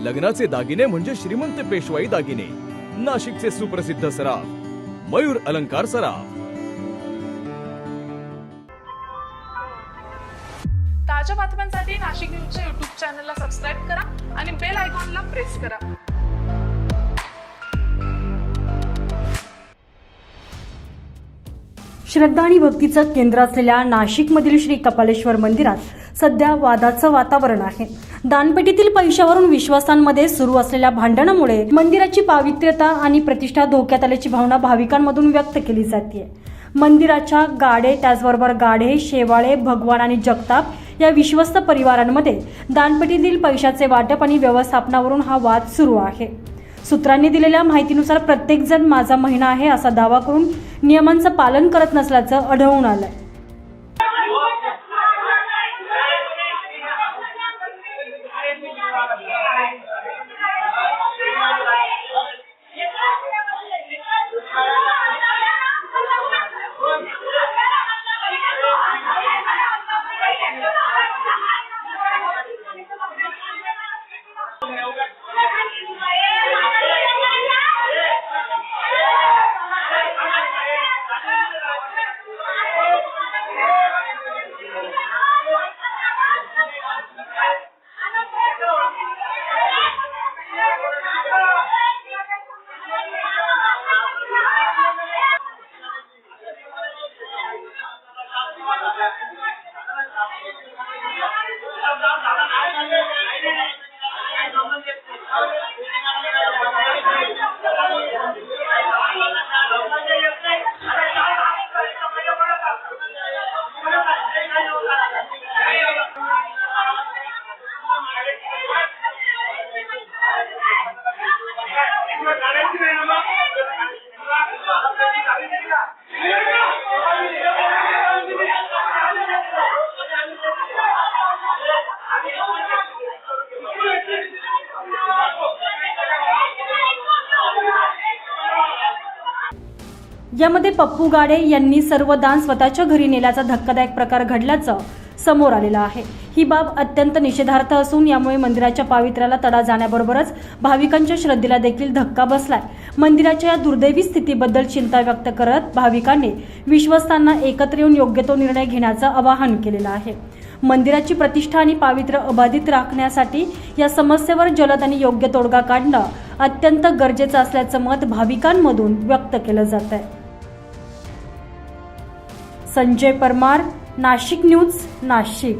लग्नाचे दागिने म्हणजे श्रीमंत पेशवाई दागिने, नाशिकचे सुप्रसिद्ध सराफ मयूर अलंकार सराफ। ताज्या बातम्यांसाठी नाशिक न्यूजच्या YouTube चॅनलला सबस्क्राइब करा आणि बेल आयकॉनला प्रेस करा। श्रद्धा आणि भक्तीचं केंद्र असलेल्या नाशिकमधील श्री कपालेश्वर मंदिरात सध्या वादाचं वातावरण आहे। दानपेटीतील पैशावरून विश्वासांमध्ये सुरू असलेल्या भांडणामुळे मंदिराची पावित्र्यता आणि प्रतिष्ठा धोक्यात आल्याची भावना भाविकांमधून व्यक्त केली जाते। मंदिराच्या गाडे, त्याचबरोबर गाढे, शेवाळे, भगवान आणि जगताप या विश्वस्त परिवारांमध्ये दानपेटीतील पैशाचे वाटप आणि व्यवस्थापनावरून हा वाद सुरू आहे। सूत्रांनी दिलेल्या माहितीनुसार प्रत्येक जण माझा महिना आहे असा दावा करून नियमांचं पालन करत नसल्याचं आढळून आलंय। यामध्ये पप्पू गाडे यांनी सर्व दान स्वतःच्या घरी नेल्याचा धक्कादायक प्रकार घडल्याचं समोर आलेलं आहे। ही बाब अत्यंत निषेधार्ह असून यामुळे मंदिराच्या पावित्र्याला तडा जाण्याबरोबरच भाविकांच्या श्रद्धेला देखील धक्का बसलाय। मंदिराच्या या दुर्दैवी स्थितीबद्दल चिंता व्यक्त करत भाविकांनी विश्वासांना एकत्र येऊन योग्य तो निर्णय घेण्याचं आवाहन केलेलं आहे। मंदिराची प्रतिष्ठा आणि पावित्र्य अबाधित राखण्यासाठी या समस्येवर जलद आणि योग्य तोडगा काढणं अत्यंत गरजेचं असल्याचं मत भाविकांमधून व्यक्त केलं जात आहे। संजय परमार, नाशिक न्यूज, नाशिक।